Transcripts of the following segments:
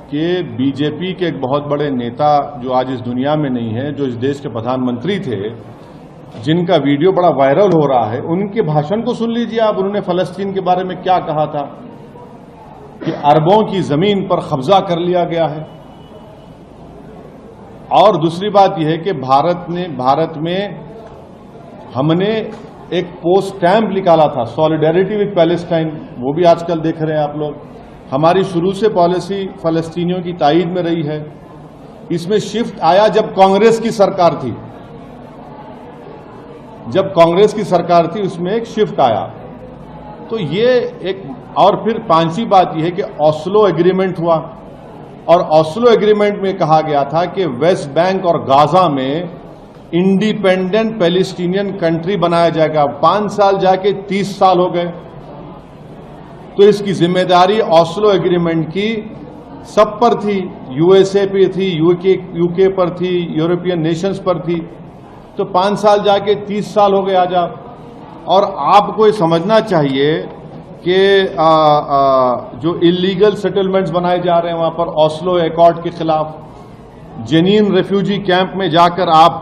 کہ B J پی کے ایک بہت بڑے نیتا جو آج اس دنیا میں نہیں ہے، جو اس دیش کے پردھان منتری تھے، جن کا ویڈیو بڑا وائرل ہو رہا ہے، ان کے بھاشن کو سن لیجیے آپ. انہوں نے فلسطین کے بارے میں کیا کہا تھا کہ اربوں کی زمین پر قبضہ کر لیا گیا ہے. اور دوسری بات یہ ہے کہ بھارت میں ہم نے ایک پوسٹ اسٹیمپ نکالا تھا سالیڈیرٹی وتھ پیلسٹائن، وہ بھی آج کل دیکھ رہے ہیں آپ لوگ. ہماری شروع سے پالیسی فلسطینیوں کی تائید میں رہی ہے. اس میں شفٹ آیا جب کانگریس کی سرکار تھی، اس میں ایک شفٹ آیا. تو یہ ایک اور پھر پانچویں بات یہ ہے کہ اوسلو ایگریمنٹ ہوا، اور اوسلو ایگریمنٹ میں کہا گیا تھا کہ ویسٹ بینک اور غازہ میں انڈیپینڈنٹ پیلسٹینین کنٹری بنایا جائے گا. 5 سال جا کے 30 سال ہو گئے. تو اس کی ذمہ داری اوسلو ایگریمنٹ کی سب پر تھی. یو ایس اے پہ تھی، یو کے پر تھی، یورپین نیشنز پر تھی. تو 5 سال جا کے 30 سال ہو گئے آج آپ. اور آپ کو یہ سمجھنا چاہیے کہ جو اللیگل سیٹلمنٹس بنائے جا رہے ہیں وہاں پر اوسلو ایکارڈ کے خلاف، جنین ریفیوجی کیمپ میں جا کر آپ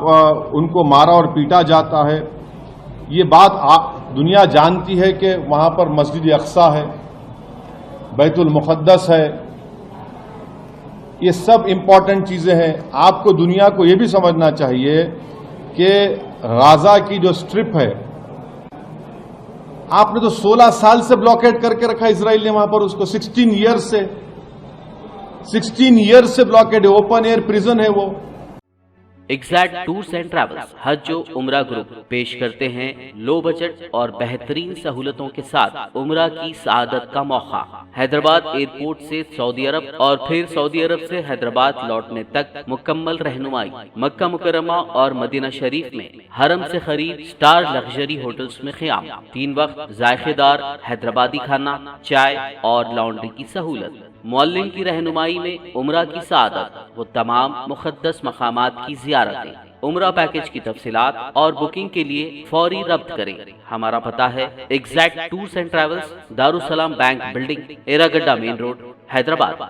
ان کو مارا اور پیٹا جاتا ہے. یہ بات دنیا جانتی ہے کہ وہاں پر مسجد اقصیٰ ہے، بیت المقدس ہے. یہ سب امپورٹنٹ چیزیں ہیں. آپ کو دنیا کو یہ بھی سمجھنا چاہیے کہ غازہ کی جو اسٹرپ ہے، آپ نے تو 16 سال سے بلاکیڈ کر کے رکھا اسرائیل نے وہاں پر اس کو. 16 ایئر سے بلاکیڈ ہے. اوپن ایئر پریزن ہے وہ. ایگزیکٹ ٹورز اینڈ ٹریولز حج و عمرہ گروپ پیش کرتے ہیں لو بجٹ اور بہترین سہولتوں کے ساتھ عمرہ کی سعادت کا موقع. حیدرآباد ایئرپورٹ سے سعودی عرب اور پھر سعودی عرب سے حیدرآباد لوٹنے تک مکمل رہنمائی. مکہ مکرمہ اور مدینہ شریف میں حرم سے قریب سٹار لگژری ہوٹلز میں قیام. 3 وقت ذائقے دار حیدرآبادی کھانا، چائے اور لانڈری کی سہولت. معلم کی رہنمائی میں عمرہ کی سعادت، وہ تمام مقدس مقامات کی زیارتیں. عمرہ پیکج کی تفصیلات اور بکنگ کے لیے فوری رابط کریں. ہمارا پتہ ہے exact tours and travels, Darussalam bank building, Erragadda main road, Hyderabad.